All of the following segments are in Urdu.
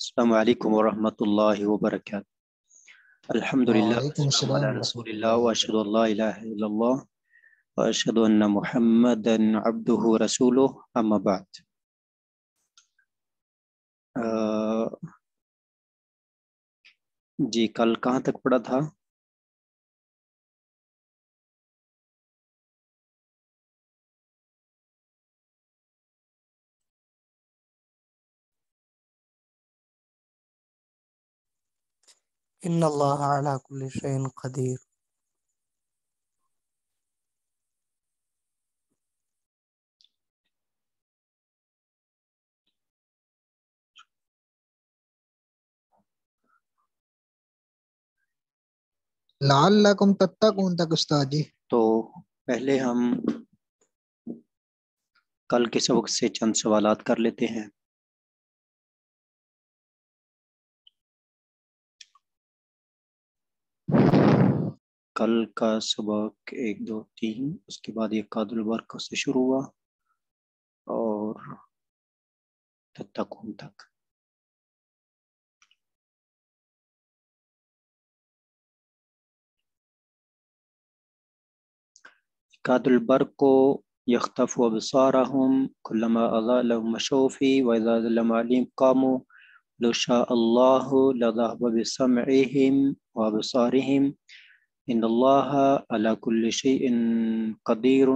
السلام علیکم ورحمۃ اللہ وبرکاتہ۔ الحمدللہ وعلیکم والسلام السلام علی ورحمۃ رسول اللہ اللہ واشهد ان وبرکاتہ۔ لا الہ الا اللہ واشهد ان محمدا عبدہ ورسولہ اما بعد۔ جی کل کہاں تک پڑھا تھا؟ ان اللہ علی کل شیء قدیر۔ لعلکم تتقون تک استاد جی۔ تو پہلے ہم کل کے سبق سے چند سوالات کر لیتے ہیں۔ کل کا سبق 1 2 3، اس کے بعد یہ قاد البرق سے شروع ہوا اور تتقون تک۔ قاد البرق یخطف ابصارهم كلما اضاء لهم مشوا فيه واذا ظلم عليهم قاموا لو شاء الله لذهب بسمعهم وابصارهم ان الله على كل شيء قدير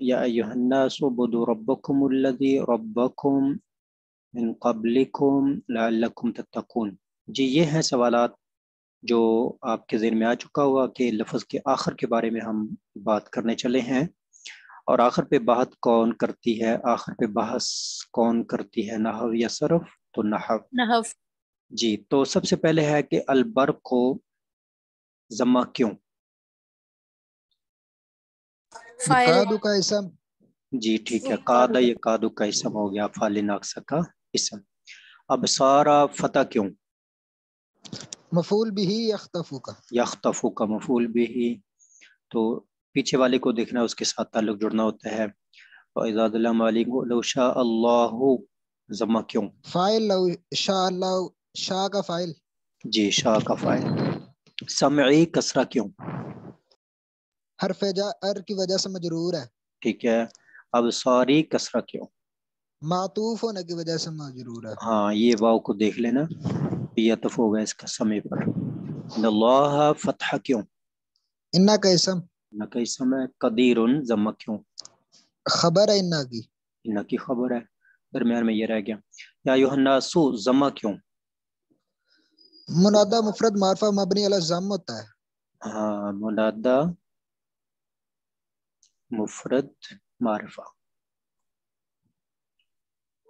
يا ايها الناس اعبدوا ربكم الذي ربكم من قبلكم لعلكم تتقون۔ جی یہ ہیں سوالات جو آپ کے ذہن میں آ چکا ہوا کہ لفظ کے آخر کے بارے میں ہم بات کرنے چلے ہیں، اور آخر پہ بات کون کرتی ہے؟ آخر پہ بحث کون کرتی ہے؟ نحو یا صرف؟ تو نحو۔ جی تو سب سے پہلے ہے کہ البرق کو ضمہ کیوں؟ قادو کا اسم۔ جی ٹھیک ہے، قادہ یہ قادو کا اسم ہو گیا، فعل ناقصہ کا اسم۔ اب سارا فتح کیوں؟ مفعول بھی یختفو کا۔ یختفو کا مفعول بھی، تو پیچھے والے کو دیکھنا اس کے ساتھ تعلق جڑنا ہوتا ہے۔ وَإِذَا ظَلَمَ عَلَيْكُمْ لَوْ شَاءَ اللَّهُ ضمہ کیوں؟ فاعل لو شاء اللہ، شاء کا فاعل۔ جی شاء کا فاعل۔ سمعی کسرہ کیوں؟ حرف جر کی وجہ سے مجرور ہے۔ ٹھیک ہے، اب ساری کسرہ کیوں؟ معطوف ہونے کی وجہ سے مجرور ہے۔ ہاں یہ واو کو دیکھ لینا، یہ عطف ہوگا اس کا سمع پر۔ ان اللہ فتح کیوں؟ انا کا اسم۔ ان کا اسم ہے۔ قدیر ضمہ کیوں؟ خبر ہے انا کی۔ ان کی خبر ہے، درمیان میں یہ رہ گیا۔ یا ایھا الناس ضمہ کیوں؟ منادہ مفرد معرفہ مبنی علی الضم ہوتا ہے۔ ہاں منادہ مفرد معرفہ،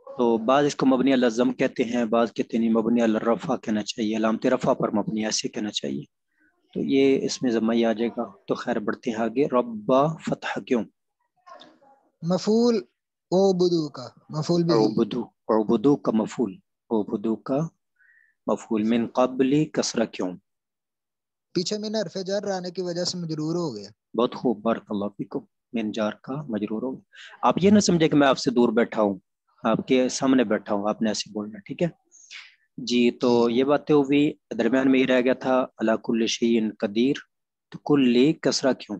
تو بعض اس کو مبنی علی الضم کہتے ہیں، بعض کہتے ہیں مبنی علی الرفع کہنا چاہیے، علامت رفع پر مبنی ایسے کہنا چاہیے، تو یہ اس میں ضمہ ہی آ جائے گا۔ تو خیر بڑھتے ہیں آگے۔ ربا فتح کیوں؟ مفعول عبدو کا مفعول بھی۔ عبدو، عبدو کا مفعول، عبدو کا مفعول۔ من قبل کسرہ کیوں؟ پیچھے میں حرف جر آنے کی وجہ سے مجرور ہو گیا۔ بہت خوب، بارک اللہ فیکم۔ من جار کا مجرور ہو گیا۔ آپ یہ نہ سمجھے کہ میں آپ سے دور بیٹھا ہوں، آپ کے سامنے بیٹھا ہوں، آپ نے ایسے بولنا، ٹھیک ہے جی۔ تو یہ باتیں ہوئی، درمیان میں یہ رہ گیا تھا علی کل شیء قدیر، تو کل کسرہ کیوں؟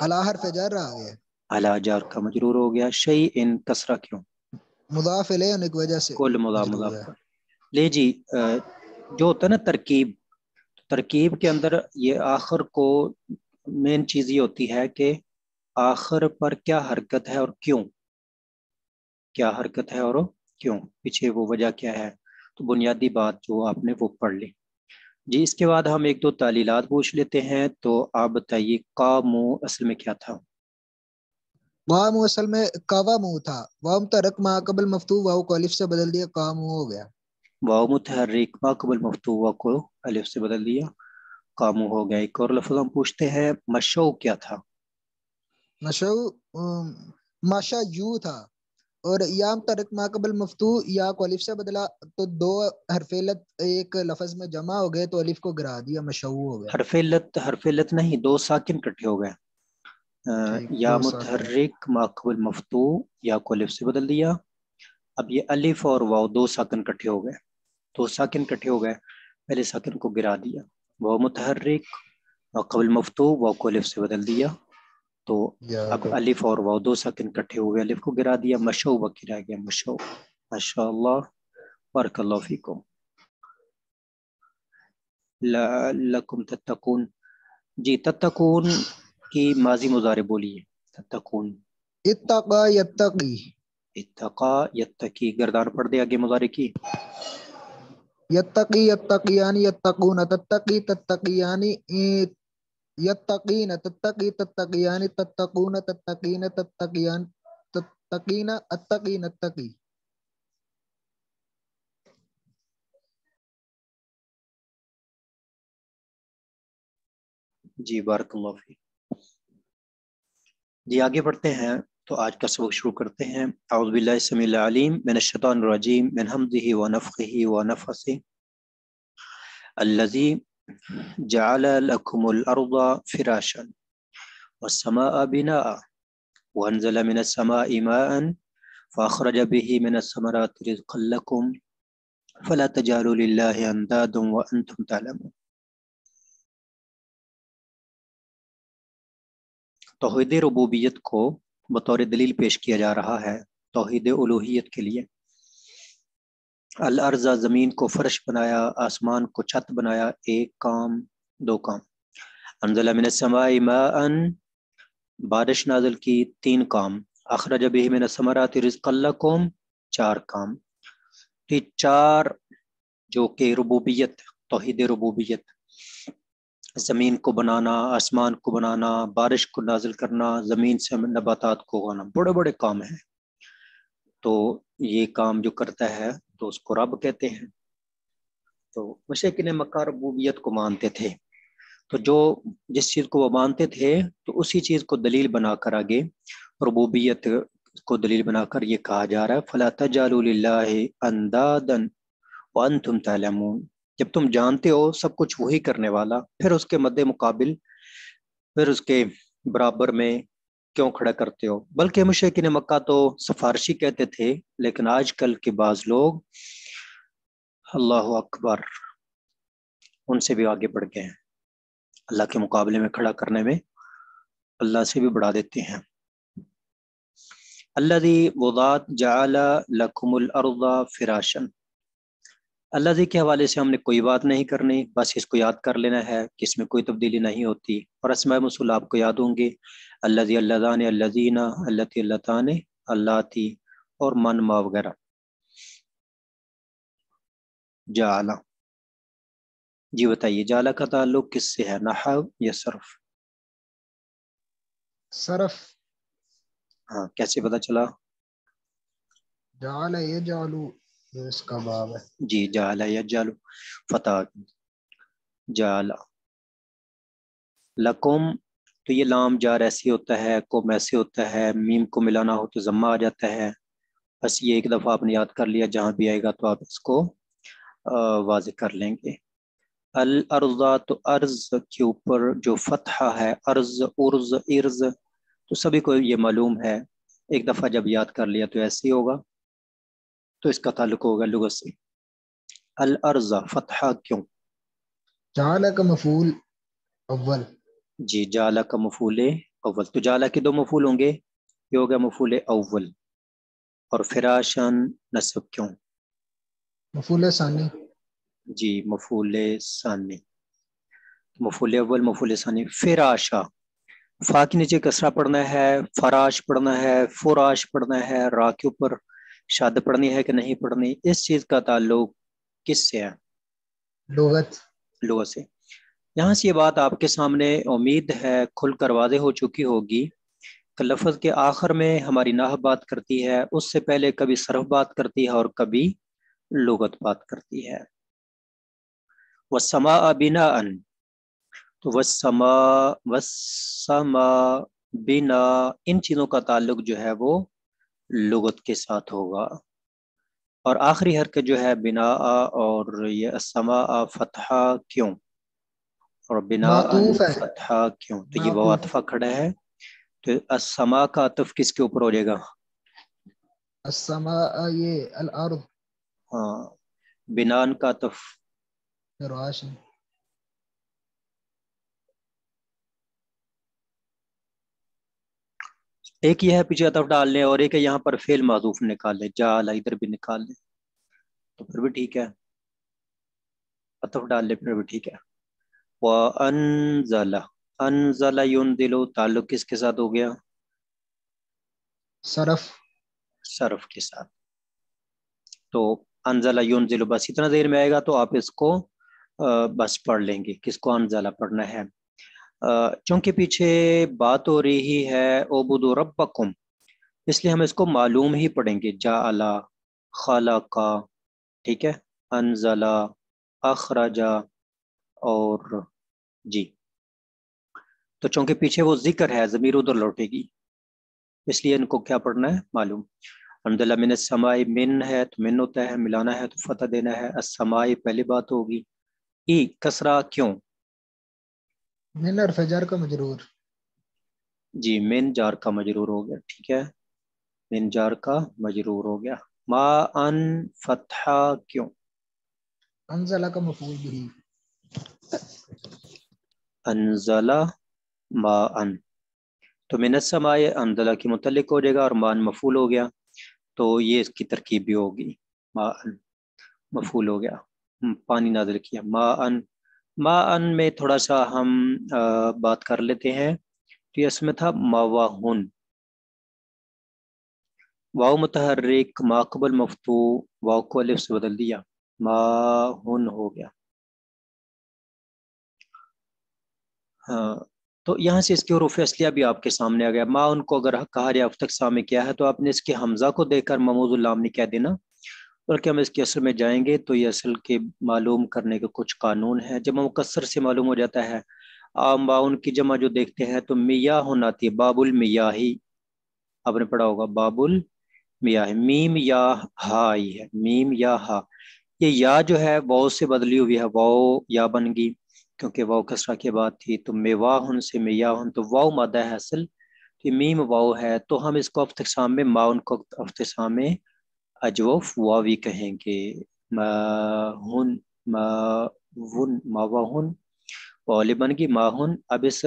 علی حرف جر آ گیا۔ علی جار کا مجرور ہو گیا۔ شیء کسرہ کیوں؟ مضاف الیہ ہونے کی وجہ سے کل مضاف مجرور مضاف ہے۔ کا۔ لے جی جو ہوتا ہے نا ترکیب، ترکیب کے اندر یہ آخر کو مین چیز یہ ہوتی ہے کہ آخر پر کیا حرکت ہے اور کیوں، کیا حرکت ہے اور کیوں، پیچھے وہ وجہ کیا ہے، تو بنیادی بات جو آپ نے وہ پڑھ لی۔ جی اس کے بعد ہم ایک دو تعلیلات پوچھ لیتے ہیں۔ تو آپ بتائیے قامو اصل میں کیا تھا؟ وام اصل میں قوام تھا، وام ترک ما قبل مفتوح واو کو الف سے بدل دیا قام ہو گیا۔ واو متحرک ما قبل مفتوح کو الف سے بدل دیا قامو ہو گیا۔ ایک اور لفظ ہم پوچھتے ہیں، مشو کیا تھا؟ مشو ماشا یو تھا، اور یام ترک ما قبل مفتوح یا کو الف سے بدلا تو دو حرف علت ایک لفظ میں جمع ہو گئے تو الف کو گرا دیا، مشو ہو گیا۔ حرف علت نہیں، دو ساکن کٹھے ہو گئے۔ ٹھیک، یا دو ساکن۔ متحرک ما قبل مفتوح یا کو الف سے بدل دیا، اب یہ الف اور واو دو ساکن کٹھے ہو گئے، دو ساکن کٹھے ہو گئے، پہلے ساکن کو گرا دیا، واو متحرک اور قبل مفتوح واو کو الف سے بدل دیا، تو اب الف اور واو دو ساکن کٹھے ہو گئے، الف کو گرا دیا، مشو باقی رہ گیا، مشو، ماشاء اللہ، بارک اللہ فیکم، لعلکم تتقون۔ جی تتقون کی ماضی مضارع بولیے، تتقون، اتقا یتقی، اتقا یتقی، گردان پڑھ دے آگے مضارع کی، یتقی یتقیان یتقون، تتقی تتقیان، یتقین تتقی تتقیان، تتقون تتقین تتقیان، تتقین اتقی نتقی۔ جی بارک اللہ فیک۔ جی آگے بڑھتے ہیں، تو آج کا سبق شروع کرتے ہیں۔ اعوذ باللہ السمیع العلیم من الشیطان الرجیم من حمزہ ونفخہ ونفثہ۔ الذی جعل لکم الارض فراشا والسماء بناء وانزل من السماء ماء فاخرج به من الثمرات رزقا لکم فلا تجعلوا للہ اندادا وانتم تعلمون۔ توحید ربوبیت کو بطور دلیل پیش کیا جا رہا ہے توحید الوہیت کے لیے۔ الارض، زمین کو فرش بنایا، آسمان کو چھت بنایا، ایک کام، دو کام۔ انزل من السماء ماء، بارش نازل کی، تین کام۔ اخرج به من الثمرات رزقا لکم، چار کام۔ یہ چار جو کہ ربوبیت، توحید ربوبیت، زمین کو بنانا، آسمان کو بنانا، بارش کو نازل کرنا، زمین سے نباتات کو اگانا، بڑے بڑے کام ہیں۔ تو یہ کام جو کرتا ہے تو اس کو رب کہتے ہیں۔ تو مشرکین مکہ ربوبیت کو مانتے تھے، تو جو جس چیز کو وہ مانتے تھے تو اسی چیز کو دلیل بنا کر آگے ربوبیت کو دلیل بنا کر یہ کہا جا رہا ہے فَلَا تَجْعَلُوا لِلَّهِ أَنْدَادًا وَأَنْتُمْ تَعْلَمُونَ۔ جب تم جانتے ہو سب کچھ وہی کرنے والا، پھر اس کے مد مقابل، پھر اس کے برابر میں کیوں کھڑا کرتے ہو؟ بلکہ مشرکین مکہ تو سفارشی کہتے تھے، لیکن آج کل کے بعض لوگ اللہ اکبر ان سے بھی آگے بڑھ گئے ہیں، اللہ کے مقابلے میں کھڑا کرنے میں اللہ سے بھی بڑھا دیتے ہیں۔ الذی، وہ ذات، جعل لکم الارض فراشا۔ الذی کے حوالے سے ہم نے کوئی بات نہیں کرنی، بس اس کو یاد کر لینا ہے کہ اس میں کوئی تبدیلی نہیں ہوتی، اور اسماء موصول آپ کو یاد ہوں گے، الذی، اللذان، الذین، اللتی، اللتان، اللاتی، اور من، ما وغیرہ۔ جعل، جی بتائیے جعل کا تعلق کس سے ہے، نحو یا صرف؟ صرف۔ ہاں کیسے پتا چلا؟ جعل یجعلو، یہ اس کا باب ہے۔ جی جعل یجعل، فتح، جعل لکم، تو یہ لام جار ایسے ہوتا ہے، کم ایسے ہوتا ہے، میم کو ملانا ہو تو ضمہ آ جاتا ہے، بس یہ ایک دفعہ آپ نے یاد کر لیا، جہاں بھی آئے گا تو آپ اس کو واضح کر لیں گے۔ الارض، تو ارض کے اوپر جو فتحہ ہے، ارض، ارض، ارض، تو سبھی کو یہ معلوم ہے، ایک دفعہ جب یاد کر لیا تو ایسے ہی ہوگا، تو اس کا تعلق ہوگا لغت سے۔ الارض، فتحہ کیوں؟ جعل کا مفعول اول، جی جعل کا مفعول اول، تو جعل کے دو مفعول ہوں گے، یہ ہوگا مفعول اول، اور فراشن نصب کیوں؟ مفعول ثانی، جی مفعول ثانی، مفعول اول، مفعول ثانی۔ فراشا، فا کے نیچے کسرہ پڑھنا ہے، فراش پڑھنا ہے، فراش پڑھنا ہے، را کے اوپر شاد پڑھنی ہے کہ نہیں پڑھنی، اس چیز کا تعلق کس سے ہے؟ لغت۔ لغت سے۔ یہاں سے یہ بات آپ کے سامنے امید ہے کھل کر واضح ہو چکی ہوگی کہ لفظ کے آخر میں ہماری نحو بات کرتی ہے، اس سے پہلے کبھی صرف بات کرتی ہے اور کبھی لغت بات کرتی ہے۔ والسماء بناء، تو والسماء بنا، ان چیزوں کا تعلق جو ہے وہ لغت کے ساتھ ہوگا، اور آخری حرکت جو ہے بنا، اور یہ السماء فتحہ کیوں، اور بنا معطوف ہے، فتحہ کیوں، تو یہ وہ معطوف عطفہ کھڑا ہے، تو السماء کا عطف کس کے اوپر ہو جائے گا؟ السما یہ الارض ہاں بنان کا تف فراش ایک یہ ہے پیچھے عطف ڈال لیں اور ایک ہے یہاں پر فعل معذوف نکال لیں جعل ادھر بھی نکال لیں تو پھر بھی ٹھیک ہے عطف ڈال لیں پھر بھی ٹھیک ہے وَأَنزَلَ انزل ينزل تعلق کس کے ساتھ ہو گیا صرف صرف کے ساتھ تو انزل ينزل بس اتنا دیر میں آئے گا تو آپ اس کو بس پڑھ لیں گے کس کو انزلہ پڑھنا ہے چونکہ پیچھے بات ہو رہی ہے اعبدوا ربکم اس لیے ہم اس کو معلوم ہی پڑھیں گے جعل خلق ٹھیک ہے انزل اخرج اور جی تو چونکہ پیچھے وہ ذکر ہے ضمیر ادھر لوٹے گی اس لیے ان کو کیا پڑھنا ہے معلوم الحمدللہ من السماء من ہے تو من ہوتا ہے ملانا ہے تو فتح دینا ہے السماء پہلی بات ہوگی ای کسرہ کیوں من حرف جر کا مجرور جی من جار کا مجرور ہو گیا ٹھیک ہے من جار کا مجرور ہو گیا ما ان فتحہ کیوں انزلہ کا مفعول بھی انزل ما ان تو من السماء انزلہ کی متعلق ہو جائے گا اور مان مفعول ہو گیا تو یہ اس کی ترکیب بھی ہوگی ما ان مفعول ہو گیا پانی نازل کیا ما ان میں تھوڑا سا ہم بات کر لیتے ہیں تو اس میں تھا مواہن واو متحرک ما قبل مفتوح واو کو الف سے بدل دیا ماہن ہو گیا ہاں تو یہاں سے اس کے حروف اصلیہ بھی آپ کے سامنے آ گیا ما ان کو اگر کہا جائے اب تک سامنے کیا ہے تو آپ نے اس کے حمزہ کو دیکھ کر محمود اللام نے کہہ دینا بلکہ ہم اس کے اصل میں جائیں گے تو یہ اصل کے معلوم کرنے کے کچھ قانون ہے جمع مکسر سے معلوم ہو جاتا ہے عام باؤن کی جمع جو دیکھتے ہیں تو میاہ ہونا آتی ہے باب المیاہی آپ نے پڑھا ہوگا باب المیاہ میم یا ہا آئی ہے میم یا ہا یہ یا جو ہے واؤ سے بدلی ہوئی ہے واؤ یا بن گئی کیونکہ واؤ کسرہ کے بعد تھی تو میواہن سے میاہن تو واؤ مادہ ہے اصل تو میم واؤ ہے تو ہم اس کو اختصام میں ماؤن کو اختصام میں اجوف واوی کہیں گے ماہن ماون ماواہن والی بن گئی ماہن اب اس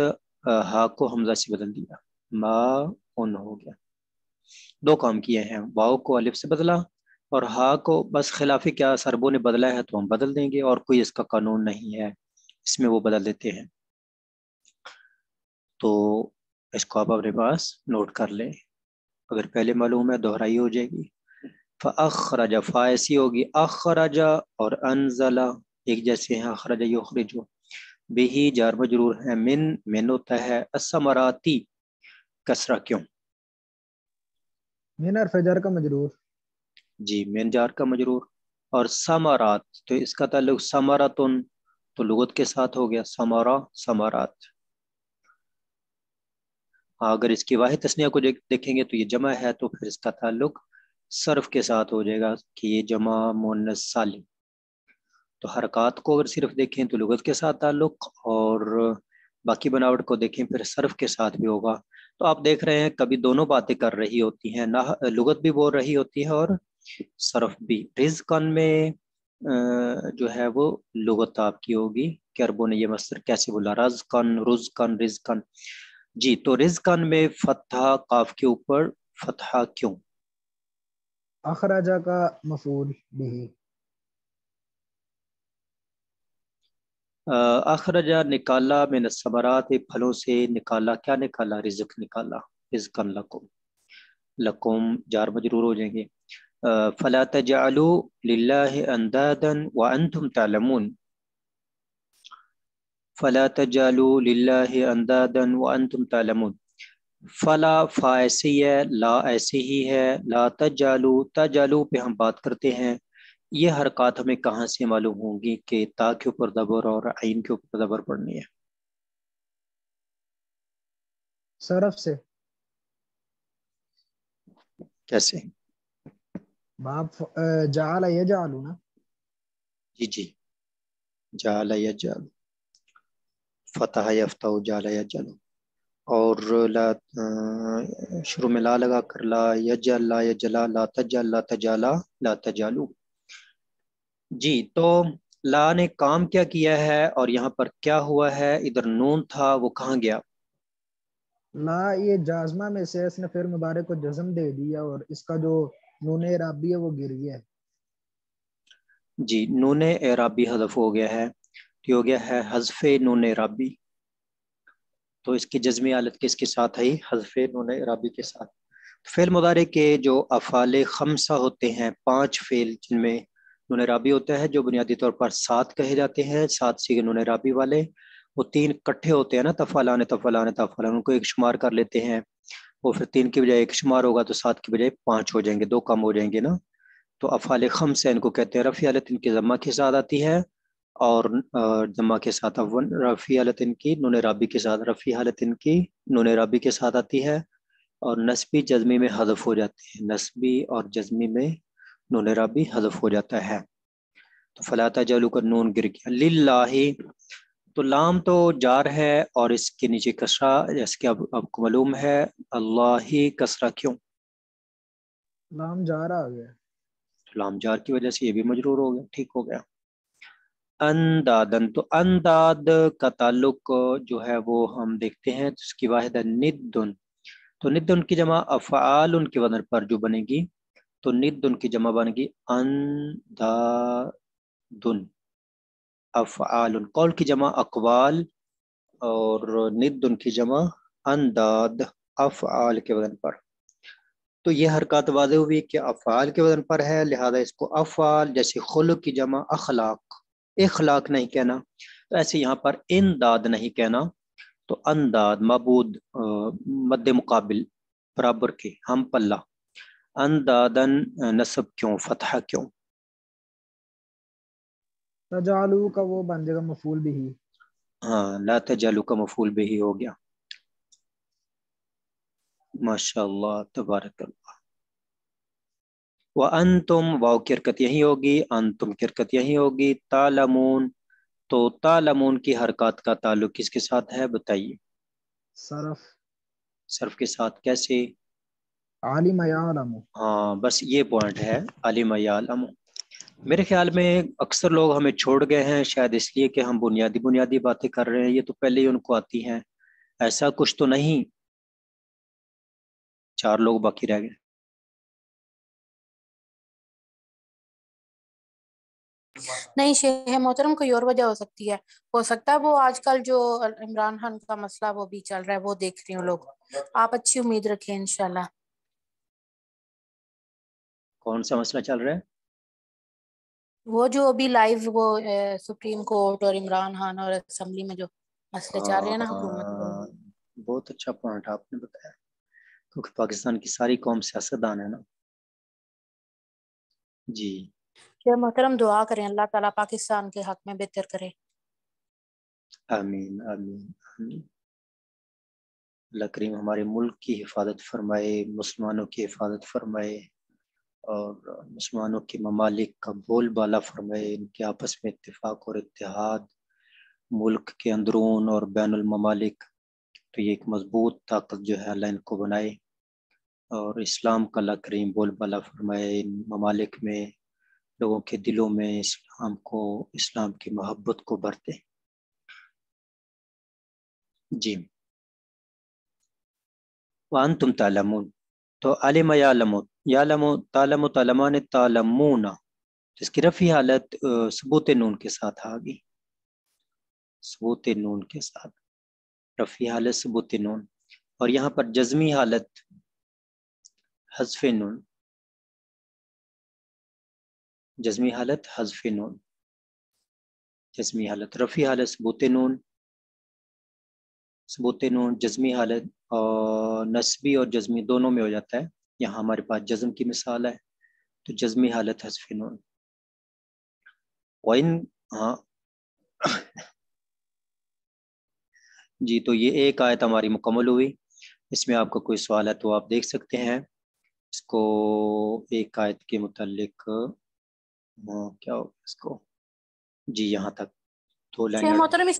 ہا کو حمزہ سے بدل دیا ماہن ہو گیا دو کام کیے ہیں واؤ کو الف سے بدلا اور ہا کو بس خلافی کیا سربوں نے بدلا ہے تو ہم بدل دیں گے اور کوئی اس کا قانون نہیں ہے اس میں وہ بدل دیتے ہیں تو اس کو آپ اپنے پاس نوٹ کر لیں اگر پہلے معلوم ہے دہرائی ہو جائے گی فاخرج فا ایسی ہوگی اخرج اور انزل ایک جیسے ہیں اخرج یخرج بہی جار مجرور ہے من ہوتا ہے الثمراتی کسرہ کیوں من حرف جر کا مجرور جی من جار کا مجرور اور ثمرات تو اس کا تعلق ثمرتن تو لغت کے ساتھ ہو گیا ثمرہ ثمرات اگر اس کی واحد تثنیہ کو دیکھیں گے تو یہ جمع ہے تو پھر اس کا تعلق صرف کے ساتھ ہو جائے گا کہ یہ جمع مؤنث سالم تو حرکات کو اگر صرف دیکھیں تو لغت کے ساتھ تعلق اور باقی بناوٹ کو دیکھیں پھر صرف کے ساتھ بھی ہوگا تو آپ دیکھ رہے ہیں کبھی دونوں باتیں کر رہی ہوتی ہیں نہ لغت بھی بول رہی ہوتی ہے اور صرف بھی رزقن میں جو ہے وہ لغت آپ کی ہوگی کہ عربوں نے یہ مصدر کیسے بولا رزقن رزقن رزقن جی تو رزقن میں فتحہ قاف کے اوپر فتحہ کیوں اخرجہ کا مفعول بھی اخرجہ نکالا من الثمرات پھلوں سے نکالا کیا نکالا رزق نکالا رزقن لکم لکم جار مجرور ہو جائیں گے فلا تجعلوا للہ اندادا وانتم تعلمون فلا تجعلوا للہ اندادا وانتم تعلمون فلا فا ایسی ہے لا ایسی ہی ہے لا تجعلوا تجعلوا پہ ہم بات کرتے ہیں یہ حرکات ہمیں کہاں سے معلوم ہوں گی کہ تا کے اوپر زبر اور عین کے اوپر زبر پڑھنی ہے صرف سے کیسے باب جعل یجعل نا جی جی جعل یجعل فتح یفتح جعل یجعل اور لا شروع میں لا لگا کر لا یجل لا یجلا لا تجل لا تجالا لا تجالو. جی تو لا نے کام کیا کیا ہے اور یہاں پر کیا ہوا ہے؟ ادھر نون تھا وہ کہاں گیا؟ لا یہ جازمہ میں سے اس نے فعل مضارع کو جزم دے دیا اور اس کا جو نون اعرابی ہے وہ گر گیا ہے. جی نون اعرابی حذف ہو گیا ہے، یہ ہو گیا ہے حذف نون اعرابی. تو اس کی جزمی حالت کس کے ساتھ آئی؟ حذف نون اعرابی کے ساتھ. فعل مضارع کے جو افعال خمسہ ہوتے ہیں، 5 فعل جن میں نون اعرابی ہوتا ہے، جو بنیادی طور پر 7 کہے جاتے ہیں، 7 سیغے نون اعرابی والے، وہ 3 کٹھے ہوتے ہیں نا، تفعلان تفعلان تفعلان، ان کو ایک شمار کر لیتے ہیں. وہ پھر 3 کی بجائے ایک شمار ہوگا تو 7 کی بجائے 5 ہو جائیں گے، 2 کم ہو جائیں گے نا. تو افعال خمسہ ان کو کہتے ہیں. رفع حالت ان کی ضمہ کے ساتھ آتی ہے اور ضمہ کے ساتھ رفع حالت ان کی نون اعرابی کے ساتھ، رفع حالت ان کی نون اعرابی کے ساتھ آتی ہے اور نسبی جزمی میں حذف ہو جاتے ہیں. نسبی اور جزمی میں نون اعرابی حذف ہو جاتا ہے. تو فلا تجعلوا کا نون گر گیا. للہ تو لام تو جار ہے اور اس کے نیچے کسرہ، جیسے کہ اب کو معلوم ہے. اللہ ہی کسرہ کیوں؟ لام جارا آ گیا. لام جار کی وجہ سے یہ بھی مجرور ہو گیا، ٹھیک ہو گیا. اندادن تو انداد کا تعلق جو ہے وہ ہم دیکھتے ہیں، اس کی واحد ہے ندن. تو ندن کی جمع افعال ان کے وزن پر جو بنے گی، تو ندن کی جمع بنے گی اندادن. افعال قول کی جمع اقوال اور ندن کی جمع انداد افعال کے وزن پر. تو یہ حرکات واضح ہوئی کہ افعال کے وزن پر ہے، لہذا اس کو افعال، جیسے خلق کی جمع اخلاق، اخلاق نہیں کہنا، تو ایسے یہاں پر انداد نہیں کہنا. تو انداد معبود مد مقابل برابر کے، ہم پلہ. اندادن نصب کیوں، فتح کیوں؟ تجالو کا وہ بن جائے گا مفعول بھی. ہاں لا تجالو کا مفعول به ہو گیا. ماشاء اللہ تبارک اللہ. وَأَنْتُمْ واو کی حرکت یہی ہوگی، انتم کی حرکت یہی ہوگی. تعلمون تو تعلمون کی حرکات کا تعلق کس کے ساتھ ہے بتائیے؟ صرف. صرف کے ساتھ کیسے؟ عالم یعلم. ہاں بس یہ پوائنٹ ہے، علم یعلم. میرے خیال میں اکثر لوگ ہمیں چھوڑ گئے ہیں، شاید اس لیے کہ ہم بنیادی باتیں کر رہے ہیں، یہ تو پہلے ہی ان کو آتی ہیں. ایسا کچھ تو نہیں، 4 لوگ باقی رہ گئے. نہیں شیخ محترم، کوئی اور وجہ ہو سکتی ہے. ہو سکتا ہے وہ آج کل جو عمران خان کا مسئلہ وہ بھی چل رہا ہے، وہ دیکھ رہے ہیں لوگ. آپ اچھی امید رکھیں انشاءاللہ. کون سا مسئلہ چل رہا ہے؟ وہ جو ابھی لائیو وہ سپریم کورٹ اور عمران خان اور اسمبلی میں جو مسئلے چل رہے ہیں نا حکومت کو. بہت اچھا پوائنٹ آپ نے بتایا، کیونکہ پاکستان کی ساری قوم سیاستدان ہے نا. جی شیخ محترم دعا کریں اللہ تعالیٰ پاکستان کے حق میں بہتر کرے. آمین آمین آمین. اللہ کریم ہمارے ملک کی حفاظت فرمائے، مسلمانوں کی حفاظت فرمائے اور مسلمانوں کے ممالک کا بول بالا فرمائے، ان کے آپس میں اتفاق اور اتحاد، ملک کے اندرون اور بین الممالک. تو یہ ایک مضبوط طاقت جو ہے اللہ ان کو بنائے اور اسلام کا اللہ کریم بول بالا فرمائے، ان ممالک میں لوگوں کے دلوں میں اسلام کی محبت کو بھرتے. جی وانتم تعلمون تو علم یعلم، یعلم تعلم، تعلمان تعلمون، جس کی رفعی حالت ثبوت نون کے ساتھ آ گئی، ثبوت نون کے ساتھ رفعی حالت ثبوت نون. اور یہاں پر جزمی حالت حذف نون، جزمی حالت حذف نون، جزمی حالت رفعی حالت ثبوت نون، ثبوت نون جزمی حالت اور نسبی اور جزمی دونوں میں ہو جاتا ہے. یہاں ہمارے پاس جزم کی مثال ہے، تو جزمی حالت حذف نون. وَإِن ہاں جی تو یہ ایک آیت ہماری مکمل ہوئی. اس میں آپ کا کوئی سوال ہے تو آپ دیکھ سکتے ہیں اس کو. ایک آیت کے متعلق کیا ہوگا اس کو؟ جی یہاں تک 2 شیخ لائنیں. محترم اس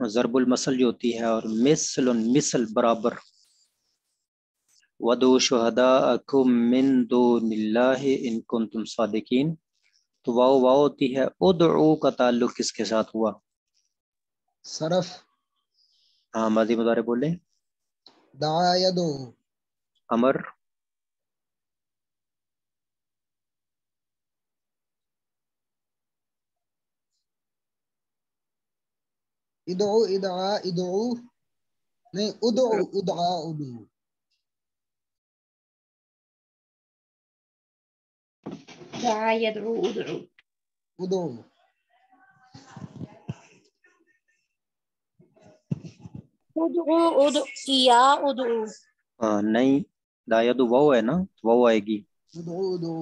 ضرب المثل جو ہوتی ہے، اور مثل مثل برابر. وَدُعُوا شُهَدَاءَكُم مِّن دُونِ اللَّهِ إِن كُنتُمْ صَادِقِينَ. تو واو ہوتی ہے. ادعو کا تعلق کس کے ساتھ ہوا؟ صرف. ہاں ماضی مضارع بولیں. دعا یدعو. امر. ادعو ادعا ادعو نہیں ادعو ادعا ادعو. دعا يدعو ادعو. ادعو. ادعو یا ادعو. ہاں نہیں، لا یدو واو ہے نا، واو آئے گی. ادعو ادعو.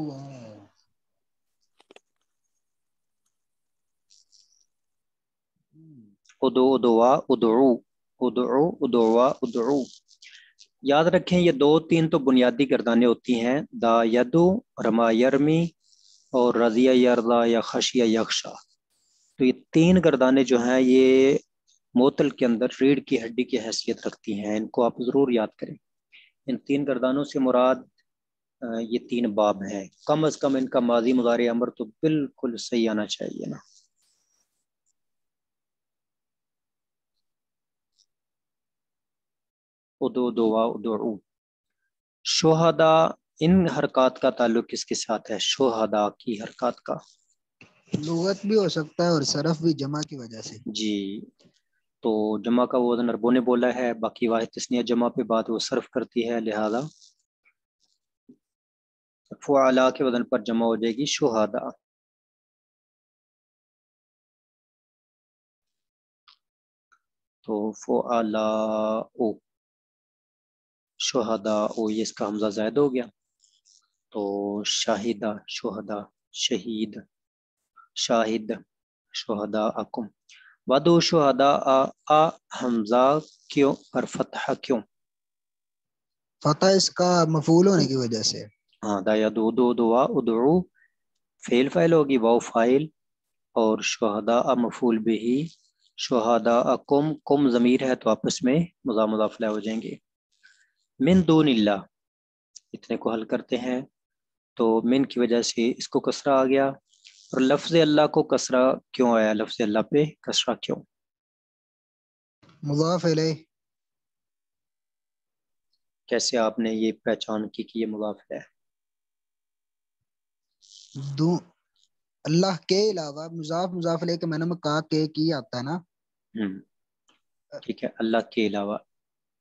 ادعو ادعوا ادعو ادعو ادعوا ادعو. یاد رکھیں یہ دو تین تو بنیادی گردانیں ہوتی ہیں، دا یدو، رما یرمی، اور رضیہ یرضا یا خشیہ یخشا. تو یہ تین گردانیں جو ہیں یہ معطل کے اندر ریڑھ کی ہڈی کی حیثیت رکھتی ہیں، ان کو آپ ضرور یاد کریں. ان تین گردانوں سے مراد یہ تین باب ہیں. کم از کم ان کا ماضی مضارع امر تو بالکل صحیح آنا چاہیے نا. ادعو دعا ادعو. شہدا، ان حرکات کا تعلق کس کے ساتھ ہے؟ شہدا کی حرکات کا. لغت بھی ہو سکتا ہے اور صرف بھی جمع کی وجہ سے. جی، تو جمع کا وہ وزن اربوں نے بولا ہے، باقی واحد تثنیہ جمع پہ بات وہ صرف کرتی ہے، لہذا فعلا کے وزن پر جمع ہو جائے گی شہدا. تو فعلا او شہدا او، یہ اس کا حمزہ زائد ہو گیا. تو شاہدہ شہدا، شہید شاہد شہدا اکم. ودو شہدا آ حمزہ کیوں پر فتح کیوں؟ فتح اس کا مفعول ہونے کی وجہ سے. ہاں، دا یدو دو دعا ادعو فعل فاعل ہوگی، واو فاعل، اور شہداء مفعول بھی. شہداء کم ضمیر ہے تو آپس میں مضاف مضاف الیہ ہو جائیں گے. من دون اللہ، اتنے کو حل کرتے ہیں تو من کی وجہ سے اس کو کسرہ آ گیا. اور لفظ اللہ کو کسرہ کیوں آیا؟ لفظ اللہ پہ کسرہ کیوں؟ مضاف الیہ. کیسے آپ نے یہ پہچان کی کہ یہ مضاف ہے؟ اللہ کے علاوہ مضاف مضاف علیہ کے معنی میں کا کے کی آتا ہے نا. ٹھیک ہے، اللہ کے علاوہ.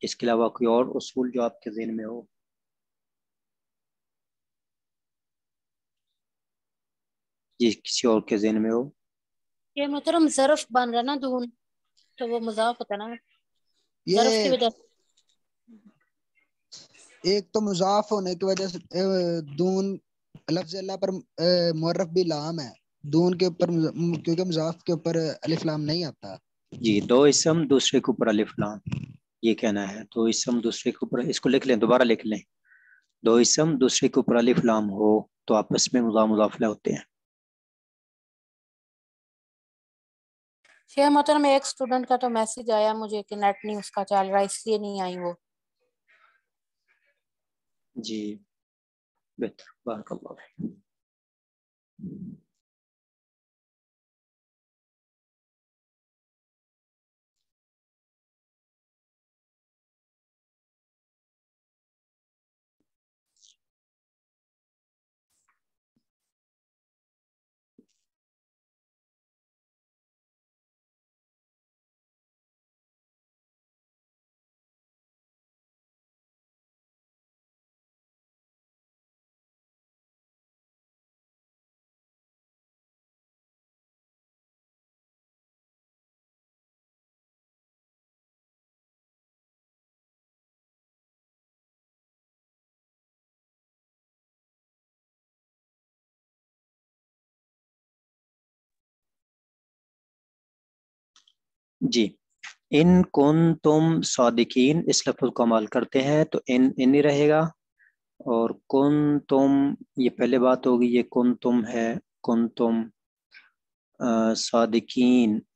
اس کے علاوہ کوئی اور اصول جو آپ کے ذہن میں ہو؟ جی کسی اور کے ذہن میں ہو؟ یہ محترم ظرف بن رہا نا دون، تو وہ مضاف ہوتا نا ظرف کی یہ وجہ سے. ایک تو مضاف ہونے کی وجہ سے دون لفظ اللہ پر معرف بھی لام ہے دون کے اوپر، کیونکہ مضاف کے اوپر الف لام نہیں آتا. جی، دو اسم دوسرے کے اوپر الف لام، یہ کہنا ہے. دو اسم دوسرے کے اوپر، اس کو لکھ لیں، دوبارہ لکھ لیں. دو اسم دوسرے کے اوپر الف لام ہو تو آپس میں مضاف مضاف الیہ ہوتے ہیں. شیخ محترم ایک اسٹوڈنٹ کا تو میسج آیا مجھے کہ نیٹ نہیں اس کا چل رہا، اس لیے نہیں آئی وہ. جی بہتر، بارک اللہ فیک. جی، ان کن تم صادقین، اس لفظ کو عمل کرتے ہیں تو ان ہی رہے گا. اور کن تم، یہ پہلے بات ہوگی، یہ کن تم ہے. کن تم صادقین،